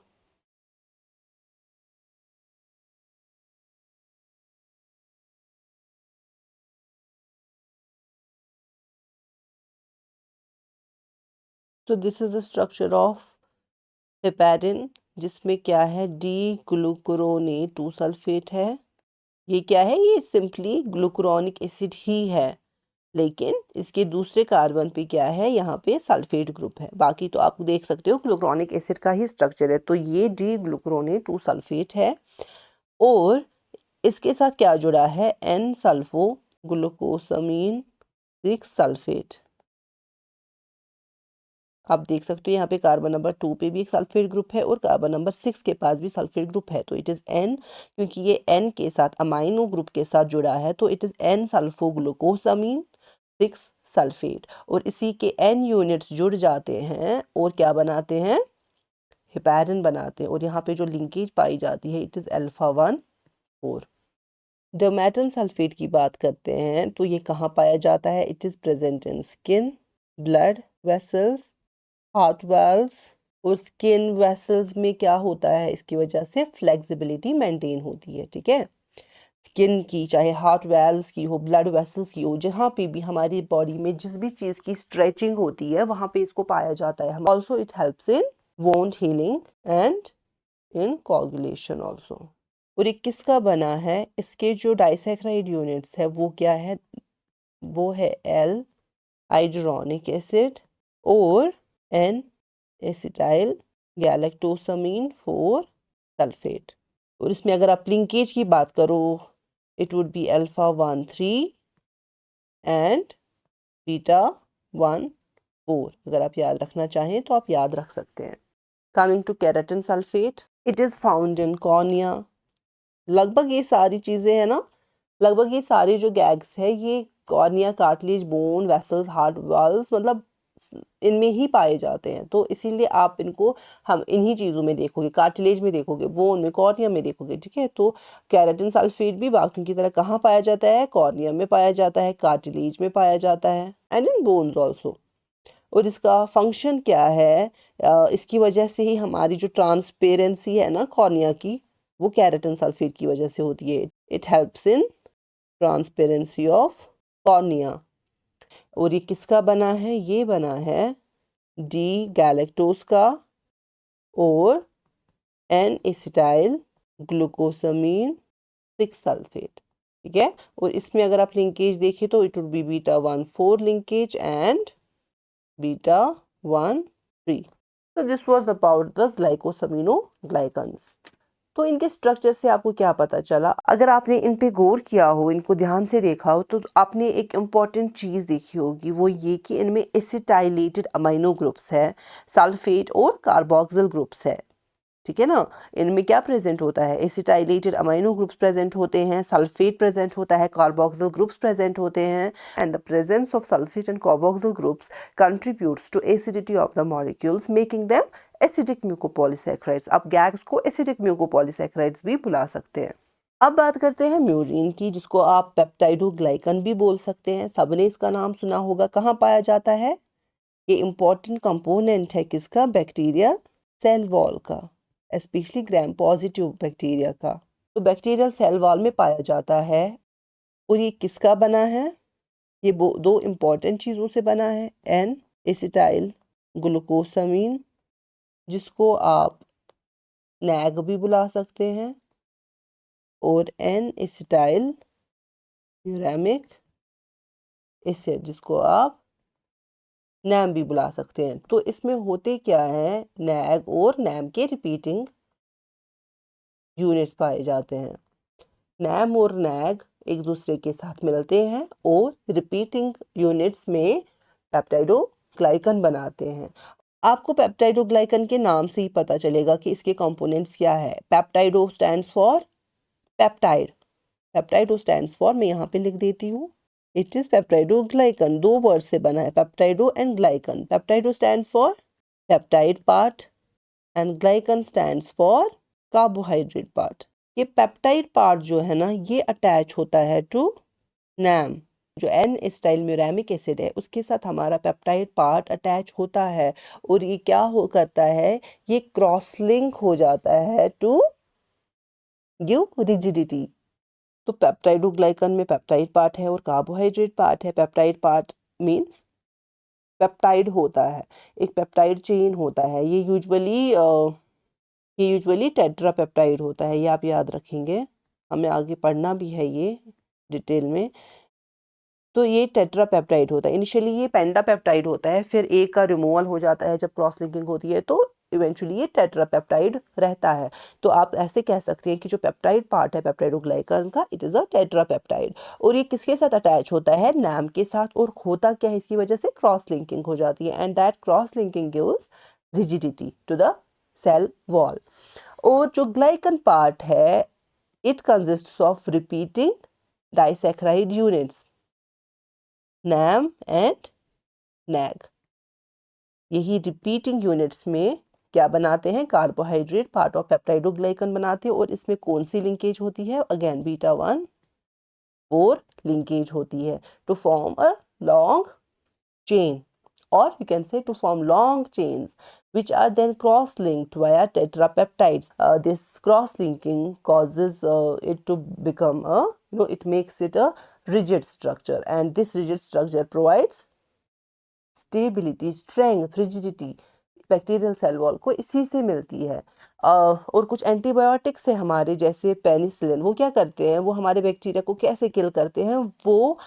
तो this is the structure of heparin, जिसमें क्या है, डी ग्लूकुरोनेट 2-सल्फेट है। ये क्या है? ये सिंपली ग्लूकुरोनिक एसिड ही है, लेकिन इसके दूसरे कार्बन पे क्या है, यहाँ पे सल्फेट ग्रुप है। बाकी तो आप देख सकते हो ग्लूकुरोनिक एसिड का ही स्ट्रक्चर है। तो ये डी ग्लूकुरोनेट 2-सल्फेट है और इसके साथ क्या जुड़ा है, एन सल्फो ग्लूकोसामीन 6-सल्फेट। आप देख सकते हो यहाँ पे कार्बन नंबर 2 पे भी एक सल्फेट ग्रुप है और कार्बन नंबर 6 के पास भी सल्फेट ग्रुप है। तो इट इज एन, क्योंकि ये एन के साथ अमाइनो ग्रुप के साथ जुड़ा है, तो it is N sulpho glucosamine six sulphate. और इसी के एन यूनिट्स जुड़ जाते हैं और क्या बनाते हैं, हेपेरिन बनाते हैं। और यहाँ पे जो लिंकेज पाई जाती है, इट इज अल्फा 1-4। डर्मेटन सल्फेट की बात करते हैं तो ये कहाँ पाया जाता है? It is present in skin, blood vessels, heart valves. और स्किन वेसल्स में क्या होता है, इसकी वजह से फ्लेक्सिबिलिटी मेंटेन होती है। ठीक है, स्किन की, चाहे हार्ट वेल्व्स की हो, ब्लड वेसल्स की हो, जहाँ पे भी हमारी बॉडी में जिस भी चीज़ की स्ट्रेचिंग होती है वहाँ पे इसको पाया जाता है। Also it helps in wound healing and in coagulation also. और ये किसका बना है? इसके जो डाइसैक्राइड यूनिट्स है वो क्या है, वो है एल हाइड्रोनिक एसिड और एन एसिटाइल गैलेक्टोसामीन 4-सल्फेट। और इसमें अगर आप लिंकेज की बात करो, it would be alpha 1-3 and beta 1-4। अगर आप याद रखना चाहें तो आप याद रख सकते हैं। Coming to keratan sulphate, it is found in cornea. लगभग ये सारी चीजें है ना, लगभग ये सारे जो गैग्स है ये cornea, cartilage, bone, vessels, heart valves, मतलब इनमें ही पाए जाते हैं। तो इसीलिए आप इनको हम इन्हीं चीज़ों में देखोगे, कार्टिलेज में देखोगे, बोन में, कॉर्निया में देखोगे। ठीक है, तो केराटिन सल्फेट भी बाकियों की तरह कहाँ पाया जाता है? कॉर्निया में पाया जाता है, कार्टिलेज में पाया जाता है एंड इन बोन्स ऑल्सो। और इसका फंक्शन क्या है? इसकी वजह से ही हमारी जो ट्रांसपेरेंसी है ना कॉर्निया की, वो केराटिन सल्फेट की वजह से होती है। It helps in transparency of cornea. और ये किसका बना है? ये बना है डी गैलेक्टोज का और एन एसिटाइल ग्लूकोसामीन 6-सल्फेट। ठीक है, और इसमें अगर आप लिंकेज देखें तो it would B beta 1-4 linkage and beta 1-3। So this was about the glycosaminoglycans. तो इनके स्ट्रक्चर से आपको क्या पता चला? अगर आपने इन पे गौर किया हो, इनको ध्यान से देखा हो, तो आपने एक इम्पॉर्टेंट चीज़ देखी होगी, वो ये कि इनमें एसिटाइलेटेड अमाइनो ग्रुप्स है, सल्फेट और कार्बोक्सिल ग्रुप्स है। ठीक है ना, इनमें क्या प्रेजेंट होता है? एसिटाइलेटेड अमाइनो ग्रुप्स प्रेजेंट होते हैं, सल्फेट प्रेजेंट होता है, कार्बोक्सिल ग्रुप्स प्रेजेंट होते हैं। And the presence of sulphate and carboxyl groups contributes to acidity of the molecules making them acidic mucopolysaccharides. आप गैग्स को एसिडिक म्यूकोपॉलीसैकेराइड्स भी बुला सकते हैं। अब बात करते हैं म्यूरिन की, जिसको आप पेप्टाइडोग्लाइकन भी बोल सकते हैं। सबने इसका नाम सुना होगा। कहाँ पाया जाता है? ये इंपॉर्टेंट कंपोनेंट है किसका? बैक्टीरिया सेल वॉल का, स्पेशली ग्राम पॉजिटिव बैक्टीरिया का। तो बैक्टीरियल सेल वॉल में पाया जाता है। और ये किसका बना है? ये दो इंपॉर्टेंट चीज़ों से बना है। एन एसिटाइल ग्लूकोसामीन, जिसको आप नैग भी बुला सकते हैं, और एन एसिटाइल यूरामिक एसिड, जिसको आप नैम भी बुला सकते हैं। तो इसमें होते क्या है, नैग और नैम के रिपीटिंग यूनिट्स पाए जाते हैं। नैम और नैग एक दूसरे के साथ मिलते हैं और रिपीटिंग यूनिट्स में पेप्टाइडोग्लाइकन बनाते हैं। आपको पेप्टाइडोग्लाइकन के नाम से ही पता चलेगा कि इसके कंपोनेंट्स क्या है। Peptido stands for peptide, peptido stands for, मैं यहाँ पे लिख देती हूँ, इट इज पेप्टाइडोग्लाइकन, दो वर्ड से बना है, peptido and glycan. Peptido stands for peptide part and glycan stands for carbohydrate part. ये पेप्टाइड पार्ट जो है ना, ये अटैच होता है टू नैम, जो एन एसिटाइल म्यूरामिक एसिड है उसके साथ हमारा पेप्टाइड पार्ट अटैच होता है और ये क्या हो करता है, ये क्रॉस लिंक हो जाता है टू गिव रिजिडिटी। तो पेप्टाइडोग्लाइकन में पेप्टाइड पार्ट है और कार्बोहाइड्रेट पार्ट है। पेप्टाइड पार्ट मींस पेप्टाइड होता है, एक पेप्टाइड चेन होता है। ये यूजुअली टेट्रापेप्टाइड होता है, ये आप याद रखेंगे, हमें आगे पढ़ना भी है ये डिटेल में। तो ये टेट्रापेप्टाइड होता है। इनिशियली ये पेंटापेप्टाइड होता है, फिर एक का रिमूवल हो जाता है जब क्रॉस लिंकिंग होती है, तो इवेंचुअली ये टेट्रापेप्टाइड रहता है। तो आप ऐसे कह सकते हैं कि जो पेप्टाइड पार्ट है पेप्टाइडोग्लाइकन का, इट इज़ अ टेट्रापेप्टाइड। और ये किसके साथ अटैच होता है, नैम के साथ। और होता क्या है, इसकी वजह से क्रॉस लिंकिंग हो जाती है and that cross linking gives rigidity to the cell wall. और जो ग्लाइकन पार्ट है, it consists of repeating disaccharide units NAM and NAG. यही रिपीटिंग यूनिट्स में क्या बनाते हैं, कार्बोहाइड्रेट पार्ट ऑफ पेप्टाइडोग्लाइकन बनाते हैं। और इसमें कौन सी लिंकेज होती है, अगेन बीटा 1 4 लिंकेज होती है to form a long chain, or you can say to form long chains which are then cross-linked via tetrapeptides. This cross-linking causes it to become it makes it a rigid structure, and this rigid structure provides stability, strength, rigidity bacterial cell wall को इसी से मिलती है। और कुछ antibiotics है हमारे, जैसे पेनिसिलिन, वो क्या करते हैं, वो हमारे बैक्टीरिया को कैसे किल करते हैं, वो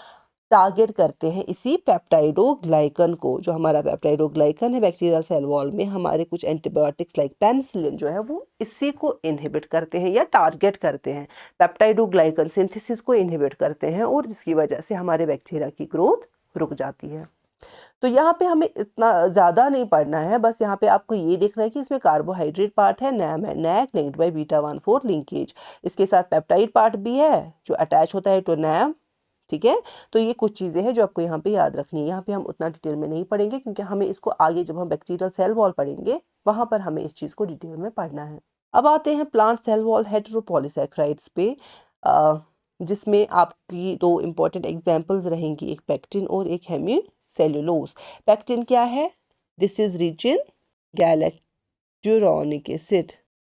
टारगेट करते हैं इसी पेप्टाइडोग्लाइकन को। जो हमारा पेप्टाइडोग्लाइकन है बैक्टीरियल सेल वॉल में, हमारे कुछ एंटीबायोटिक्स लाइक पेनिसिलिन जो है वो इसी को इनहिबिट करते हैं या टारगेट करते हैं, पेप्टाइडोग्लाइकन सिंथेसिस को इनहिबिट करते हैं, और जिसकी वजह से हमारे बैक्टीरिया की ग्रोथ रुक जाती है। तो यहाँ पे हमें इतना ज़्यादा नहीं पढ़ना है, बस यहाँ पे आपको ये देखना है कि इसमें कार्बोहाइड्रेट पार्ट है, नैम है, nag linked by beta 1 4 linkage, इसके साथ पेप्टाइड पार्ट भी है जो अटैच होता है टू नैम। ठीक है, तो ये कुछ चीज़ें हैं जो आपको यहाँ पे याद रखनी है। यहाँ पे हम उतना डिटेल में नहीं पढ़ेंगे क्योंकि हमें इसको आगे जब हम बैक्टीरियल सेल वॉल पढ़ेंगे वहाँ पर हमें इस चीज़ को डिटेल में पढ़ना है। अब आते हैं प्लांट सेल वॉल हेटेरोपॉलीसैकेराइड्स पे, जिसमें आपकी दो इम्पॉर्टेंट एग्जाम्पल्स रहेंगी, एक पेक्टिन और एक हेमीसेल्युलोज। पेक्टिन क्या है, this is rich in galacturonic acid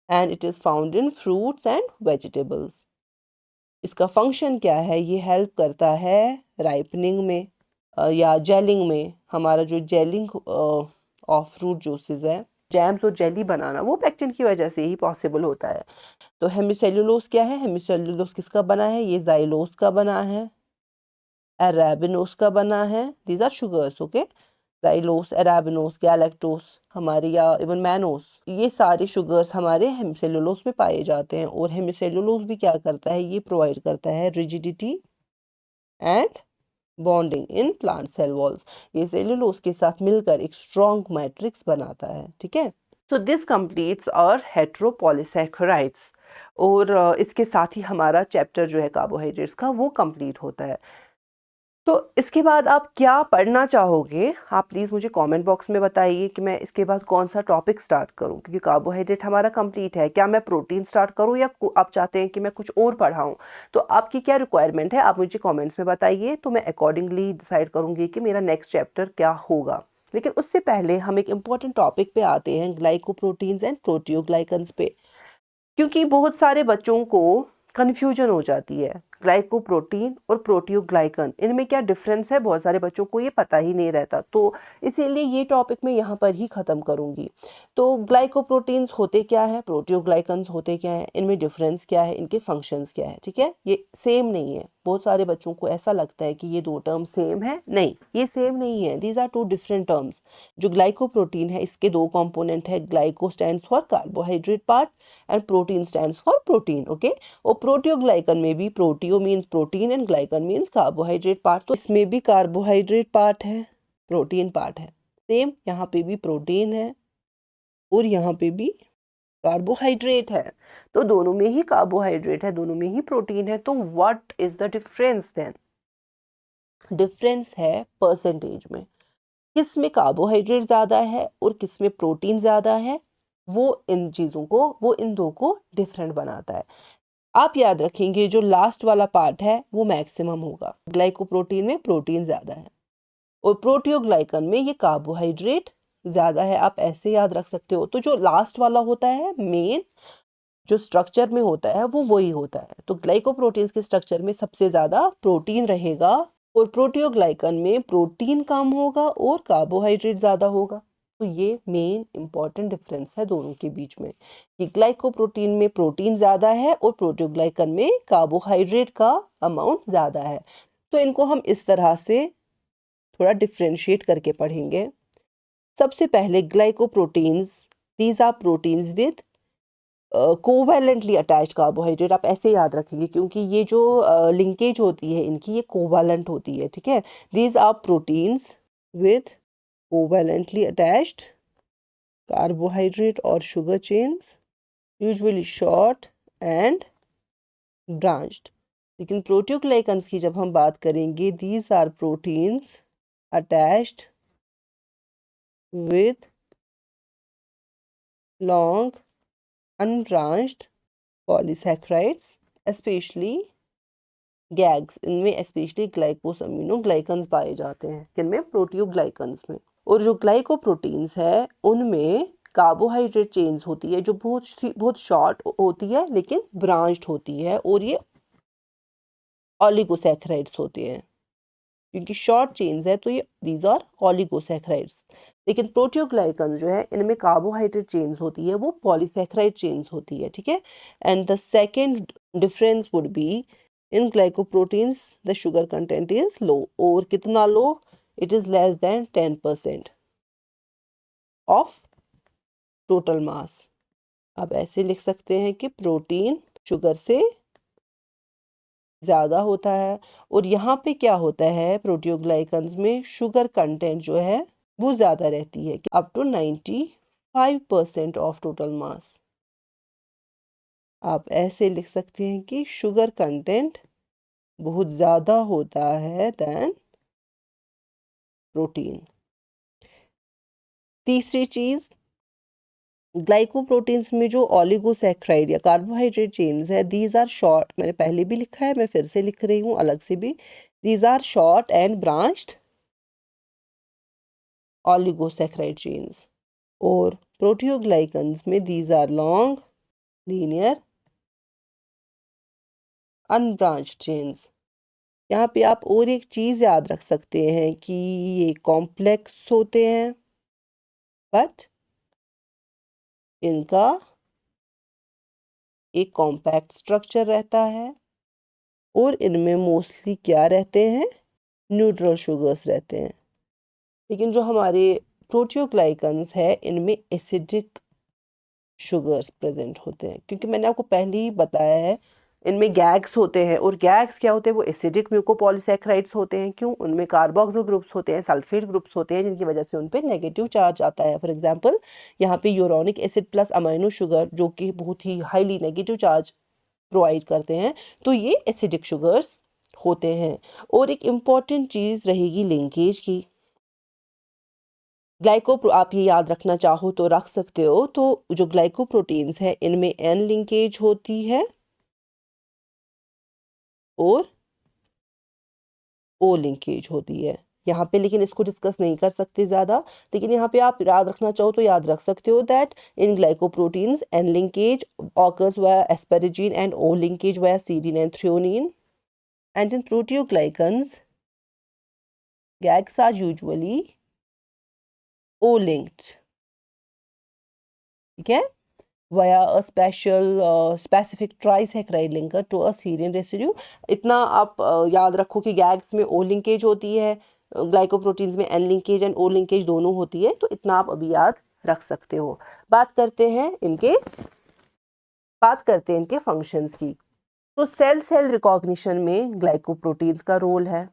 and it is found in fruits and vegetables. इसका फंक्शन क्या है, ये हेल्प करता है राइपनिंग में या जेलिंग में। हमारा जो जेलिंग ऑफ फ्रूट जूसेस है, जैम्स और जेली बनाना, वो पेक्टिन की वजह से ही पॉसिबल होता है। तो हेमिसेल्युलोज क्या है, हेमिसेल्युलोज किसका बना है, ये जाइलोज का बना है, अरेबिनोज का बना है, these are sugars, okay. Xylose, arabinose, galactose हमारे, या इवन मैनोस, ये सारे शुगर्स हमारे हेमिसेल्युलोज में पाए जाते हैं। और हेमिसेल्युलोज भी क्या करता है, ये प्रोवाइड करता है rigidity and bonding in plant cell walls. ये सेल्युलोज के साथ मिलकर एक स्ट्रॉन्ग मैट्रिक्स बनाता है। ठीक है, सो दिस कंप्लीट्स आवर हेटेरोपॉलीसैकेराइड्स। और इसके साथ ही हमारा चैप्टर जो है कार्बोहाइड्रेट्स का वो कंप्लीट होता है। तो इसके बाद आप क्या पढ़ना चाहोगे, आप प्लीज़ मुझे कमेंट बॉक्स में बताइए कि मैं इसके बाद कौन सा टॉपिक स्टार्ट करूं, क्योंकि कार्बोहाइड्रेट हमारा कंप्लीट है। क्या मैं प्रोटीन स्टार्ट करूं या आप चाहते हैं कि मैं कुछ और पढ़ाऊं, तो आपकी क्या रिक्वायरमेंट है आप मुझे कमेंट्स में बताइए, तो मैं अकॉर्डिंगली डिसाइड करूंगी कि मेरा नेक्स्ट चैप्टर क्या होगा। लेकिन उससे पहले हम एक इम्पॉर्टेंट टॉपिक पे आते हैं, ग्लाइकोप्रोटीन्स एंड प्रोटियोग्लाइकन्स पे, क्योंकि बहुत सारे बच्चों को कन्फ्यूजन हो जाती है ग्लाइकोप्रोटीन और प्रोटियोग्लाइकन, इनमें क्या डिफरेंस है, बहुत सारे बच्चों को ये पता ही नहीं रहता, तो इसीलिए ये टॉपिक मैं यहाँ पर ही ख़त्म करूँगी। तो ग्लाइकोप्रोटीन्स होते क्या है, प्रोटियोग्लाइकन्स होते क्या है, इनमें डिफरेंस क्या है, इनके फंक्शंस क्या है, ठीक है। ये सेम नहीं है, बहुत सारे बच्चों को ऐसा लगता है कि ये दो टर्म सेम है, नहीं ये सेम नहीं है, these are two different terms. जो ग्लाइकोप्रोटीन है इसके दो कंपोनेंट है, glyco stands for carbohydrate part and protein stands for protein, okay. और प्रोटियोग्लाइकन में भी proteo means protein and glycan means carbohydrate part, तो इसमें भी कार्बोहाइड्रेट पार्ट है, प्रोटीन पार्ट है, सेम यहाँ पे भी प्रोटीन है और यहाँ पे भी कार्बोहाइड्रेट है, तो दोनों में ही कार्बोहाइड्रेट है, दोनों में ही प्रोटीन है, तो what is the difference then? Difference है परसेंटेज में, किस में कार्बोहाइड्रेट ज़्यादा है और किस में प्रोटीन ज़्यादा है, वो इन चीज़ों को, वो इन दो को डिफरेंट बनाता है। आप याद रखेंगे जो लास्ट वाला पार्ट है वो मैक्सिमम होगा, ग्लाइकोप्रोटीन में प्रोटीन ज़्यादा है और प्रोटियोग्लाइकन में ये कार्बोहाइड्रेट ज़्यादा है, आप ऐसे याद रख सकते हो। तो जो लास्ट वाला होता है मेन जो स्ट्रक्चर में होता है वो वही होता है, तो ग्लाइकोप्रोटीन्स के स्ट्रक्चर में सबसे ज़्यादा प्रोटीन रहेगा और प्रोटियोग्लाइकन में प्रोटीन कम होगा और कार्बोहाइड्रेट ज़्यादा होगा। तो ये मेन इंपॉर्टेंट डिफरेंस है दोनों के बीच में कि ग्लाइकोप्रोटीन में प्रोटीन ज़्यादा है और प्रोटियोग्लाइकन में कार्बोहाइड्रेट का अमाउंट ज़्यादा है। तो इनको हम इस तरह से थोड़ा डिफ्रेंशिएट करके पढ़ेंगे। सबसे पहले glycoproteins, these are proteins with covalently attached carbohydrate, आप ऐसे याद रखेंगे क्योंकि ये जो लिंकेज होती है इनकी ये कोवैलेंट होती है, ठीक है। These are proteins with covalently attached carbohydrate और sugar chains, usually short and branched. लेकिन प्रोटियोग्लाइकन्स की जब हम बात करेंगे, these are proteins attached with long unbranched polysaccharides, specially GAGs, इनमें स्पेशली ग्लाइकोसमिनोग्लाइकन्स पाए जाते हैं, किनमें, प्रोटियोग्लाइकन्स में। और जो ग्लाइकोप्रोटीन्स है उनमें कार्बोहाइड्रेट चेन्स होती है जो बहुत शॉर्ट होती है लेकिन ब्रांच्ड होती है, और ये ऑलिगोसैकेराइड्स होते हैं, क्योंकि शॉर्ट चेन्स है तो ये दीज आर ऑलिगोसैकेराइड्स। लेकिन प्रोटियोग्लाइकन जो है इनमें कार्बोहाइड्रेट चेन्स होती है, वो पॉलीसैकेराइड चेन्स होती है, ठीक है। And the second difference would be in glycoproteins the sugar content is low, और कितना low, it is less than 10% of total mass. आप ऐसे लिख सकते हैं कि प्रोटीन शुगर से ज़्यादा होता है, और यहाँ पे क्या होता है, प्रोटियोग्लाइकन्स में शुगर कंटेंट जो है वो ज़्यादा रहती है, up to 95% of total mass. आप ऐसे लिख सकते हैं कि शुगर कंटेंट बहुत ज़्यादा होता है देन प्रोटीन। तीसरी चीज़, ग्लाइकोप्रोटीन्स में जो ऑलिगोसैकेराइड या कार्बोहाइड्रेट चेन्स है, दीज आर शॉर्ट, मैंने पहले भी लिखा है, मैं फिर से लिख रही हूँ अलग से भी, these are short and branched oligosaccharide chains. और प्रोटियोग्लाइकन्स में these are long linear unbranched chains. यहाँ पे आप और एक चीज़ याद रख सकते हैं कि ये कॉम्प्लेक्स होते हैं, बट इनका एक कॉम्पैक्ट स्ट्रक्चर रहता है, और इनमें मोस्टली क्या रहते हैं, न्यूट्रल शुगर्स रहते हैं। लेकिन जो हमारे प्रोटियोग्लाइकन्स है इनमें एसिडिक शुगर्स प्रेजेंट होते हैं, क्योंकि मैंने आपको पहले ही बताया है इनमें गैग्स होते हैं, और गैग्स क्या होते हैं, वो एसिडिक म्यूकोपॉलीसैकेराइड्स होते हैं। क्यों, उनमें कार्बोक्सिल ग्रुप्स होते हैं, सल्फेट ग्रुप्स होते हैं, जिनकी वजह से उन पे नेगेटिव चार्ज आता है। फॉर एग्जांपल यहाँ पे uronic acid plus amino sugar जो कि बहुत ही हाईली नेगेटिव चार्ज प्रोवाइड करते हैं, तो ये एसिडिक शुगर्स होते हैं। और एक इम्पॉर्टेंट चीज़ रहेगी लिंकेज की, आप ये याद रखना चाहो तो रख सकते हो। तो जो ग्लाइकोप्रोटीन्स है इनमें एन लिंकेज होती है और ओ लिंकेज होती है यहाँ पे, लेकिन इसको डिस्कस नहीं कर सकते ज़्यादा। लेकिन यहाँ पे आप याद रखना चाहो तो याद रख सकते हो that in glycoproteins N linkage occurs via asparagine and O linkage via serine and threonine. and in proteoglycans gags are usually O-linked, ठीक है, via a specific trisaccharide linker to a serine residue। इतना आप याद रखो कि gags में O linkage होती है, ग्लाइकोप्रोटीन्स में N linkage and O linkage दोनों होती है, तो इतना आप अभी याद रख सकते हो। बात करते हैं इनके फंक्शंस की। तो सेल रिकॉग्निशन में ग्लाइकोप्रोटीन्स का रोल है,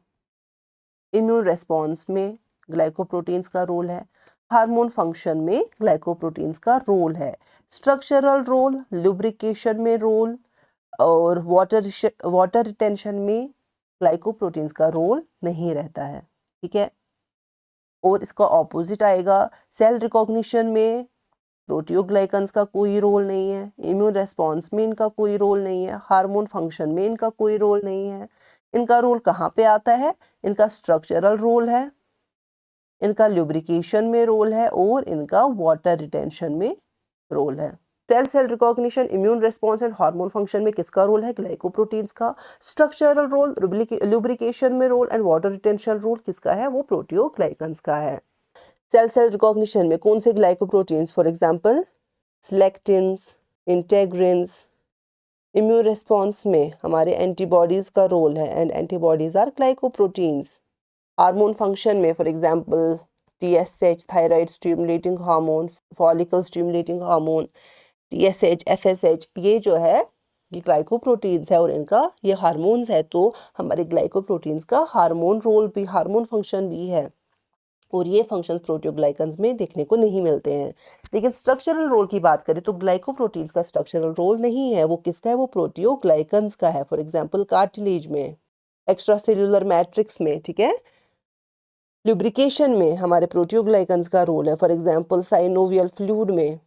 इम्यून रेस्पॉन्स में ग्लाइकोप्रोटीन्स का रोल है, हार्मोन फंक्शन में ग्लाइकोप्रोटीन्स का रोल है, स्ट्रक्चरल रोल, लुब्रिकेशन में रोल और वाटर रिटेंशन में ग्लाइकोप्रोटीन्स का रोल नहीं रहता है, ठीक है। और इसका ऑपोजिट आएगा, सेल रिकॉग्निशन में प्रोटियोग्लाइकन्स का कोई रोल नहीं है, इम्यून रेस्पॉन्स में इनका कोई रोल नहीं है, हार्मोन फंक्शन में इनका कोई रोल नहीं है। इनका रोल कहाँ पे आता है? इनका स्ट्रक्चरल रोल है, इनका ल्यूब्रिकेशन में रोल है और इनका वाटर रिटेंशन में रोल है। Cell recognition, immune response and hormone function में किसका रोल है? ग्लाइकोप्रोटीन्स का। स्ट्रक्चरल रोल, ल्यूब्रिकेशन में role and water retention role किसका है? वो प्रोटियोग्लाइकन्स का है। सेल रिकॉग्निशन में कौन से glycoproteins? For example selectins, integrins. Immune response में हमारे एंटीबॉडीज का रोल है and antibodies are glycoproteins. Hormone function में for example TSH, thyroid stimulating hormone, follicle stimulating hormone, TSH, FSH, ये जो है ये ग्लाइकोप्रोटीन्स है और इनका ये हार्मोन्स है, तो हमारे ग्लाइकोप्रोटीन्स का हार्मोन रोल भी, हार्मोन फंक्शन भी है और ये फंक्शंस प्रोटियोग्लाइकन्स में देखने को नहीं मिलते हैं। लेकिन स्ट्रक्चरल रोल की बात करें तो ग्लाइकोप्रोटीन्स का स्ट्रक्चरल रोल नहीं है, वो किसका है? वो प्रोटियोग्लाइकन्स का है। फॉर एग्जांपल कार्टिलेज में, एक्स्ट्रा सेल्यूलर मैट्रिक्स में, ठीक है। लुब्रिकेशन में हमारे प्रोटियोग्लाइकन्स का रोल है, फॉर एग्जांपल साइनोवियल फ्लूइड में।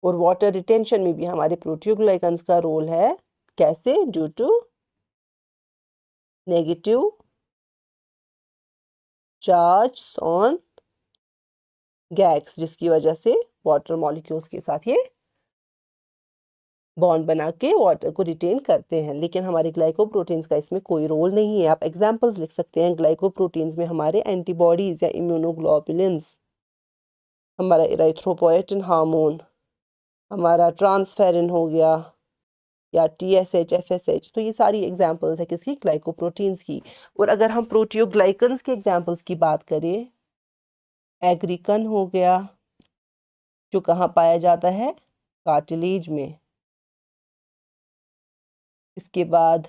और वाटर रिटेंशन में भी हमारे प्रोटियोग्लाइकन्स का रोल है। कैसे? Due to negative charge on GAGs, जिसकी वजह से वाटर मॉलिक्यूल्स के साथ ये बॉन्ड बना के वाटर को रिटेन करते हैं। लेकिन हमारे ग्लाइकोप्रोटीन्स का इसमें कोई रोल नहीं है। आप एग्जांपल्स लिख सकते हैं ग्लाइकोप्रोटीन्स में हमारे एंटीबॉडीज या इम्यूनोग्लोबुलिन्स, हमारा इरिथ्रोपोएटिन हार्मोन, हमारा ट्रांसफेरिन हो गया, या TSH, FSH। तो ये सारी एग्जांपल्स है किसकी? ग्लाइकोप्रोटीन्स की। और अगर हम प्रोटियोग्लाइकन्स के एग्जांपल्स की बात करें, एग्रीकन हो गया जो कहाँ पाया जाता है? कार्टिलेज में। इसके बाद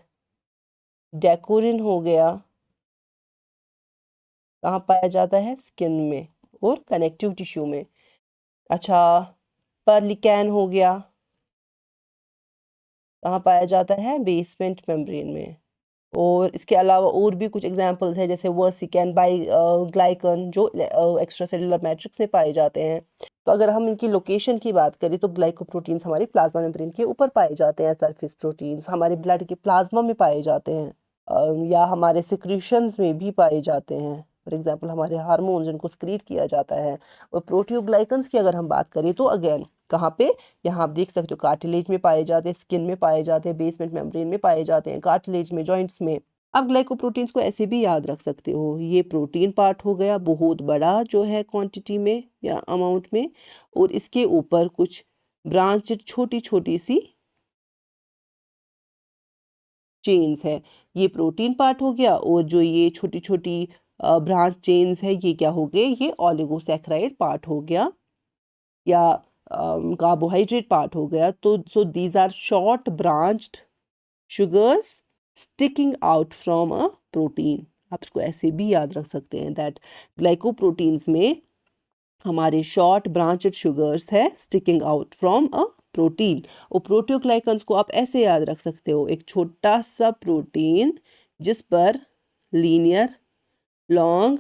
डेकोरिन हो गया, कहाँ पाया जाता है? स्किन में और कनेक्टिव टिश्यू में। अच्छा, पर्लिकैन हो गया, कहाँ पाया जाता है? बेसमेंट मेम्ब्रेन में। और इसके अलावा और भी कुछ एग्जांपल्स हैं जैसे वर्सिकैन, ग्लाइकन, जो एक्स्ट्रा सेलुलर मैट्रिक्स में पाए जाते हैं। तो अगर हम इनकी लोकेशन की बात करें तो ग्लाइकोप्रोटीन्स हमारी प्लाज्मा मेम्ब्रेन के ऊपर पाए जाते हैं, सरफेस प्रोटीन्स हमारे ब्लड के प्लाज्मा में पाए जाते हैं, या हमारे सिक्रीशंस में भी पाए जाते हैं। फॉर एग्जांपल हमारे हार्मोन्स जिनको स्क्रीट किया जाता है। और प्रोटियोग्लाइकन्स की अगर हम बात करें तो अगेन कहाँ पे? यहाँ आप देख सकते हो कार्टिलेज में पाए जाते हैं, स्किन में पाए जाते हैं, बेसमेंट मेम्ब्रेन में पाए जाते हैं, कार्टिलेज में, जॉइंट्स में। आप ग्लाइकोप्रोटीन्स को ऐसे भी याद रख सकते हो, ये प्रोटीन पार्ट हो गया बहुत बड़ा जो है क्वांटिटी में या अमाउंट में, और इसके ऊपर कुछ ब्रांच छोटी छोटी सी चेन्स है, ये प्रोटीन पार्ट हो गया। और जो ये छोटी छोटी ब्रांच चेन्स है ये क्या हो गए? ये ऑलिगोसैकेराइड पार्ट हो गया या कार्बोहाइड्रेट पार्ट हो गया। तो so these are short branched sugars sticking out from a protein. आप इसको ऐसे भी याद रख सकते हैं दैट ग्लाइकोप्रोटीन्स में हमारे शॉर्ट ब्रांचड शुगर्स है sticking out from a protein. और प्रोटियोग्लाइकन्स को आप ऐसे याद रख सकते हो, एक छोटा सा प्रोटीन जिस पर linear long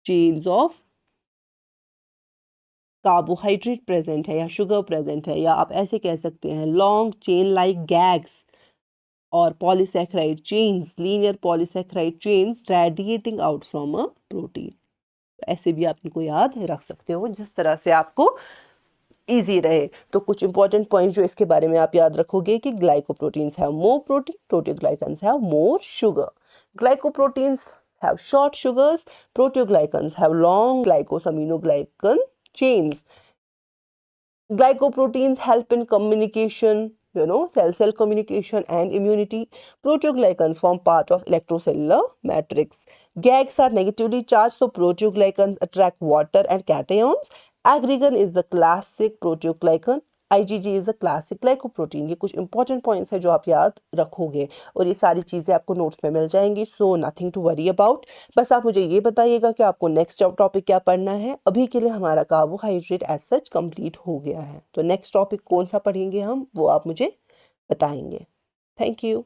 chains of carbohydrate present है या शुगर प्रेजेंट है, या आप ऐसे कह सकते हैं लॉन्ग चेन लाइक गैग्स और polysaccharide chains, linear polysaccharide chains radiating out from a protein. ऐसे भी आप इनको याद रख सकते हो जिस तरह से आपको ईजी रहे। तो कुछ इंपॉर्टेंट पॉइंट जो इसके बारे में आप याद रखोगे कि glycoproteins have more protein, proteoglycans have more sugar. Glycoproteins have short sugars, proteoglycans have long glycosaminoglycan chains. Glycoproteins help in communication, cell-cell communication and immunity. Proteoglycans form part of electrocellular matrix. GAGs are negatively charged, so proteoglycans attract water and cations. Aggregan is the classic proteoglycan. IgG is a classic glycoprotein. ये कुछ important points है जो आप याद रखोगे और ये सारी चीज़ें आपको नोट्स में मिल जाएंगी, so nothing to worry about. बस आप मुझे ये बताइएगा कि आपको नेक्स्ट टॉपिक क्या पढ़ना है। अभी के लिए हमारा कार्बोहाइड्रेट एज सच कंप्लीट हो गया है, तो नेक्स्ट टॉपिक कौन सा पढ़ेंगे हम वो आप मुझे बताएंगे। Thank you.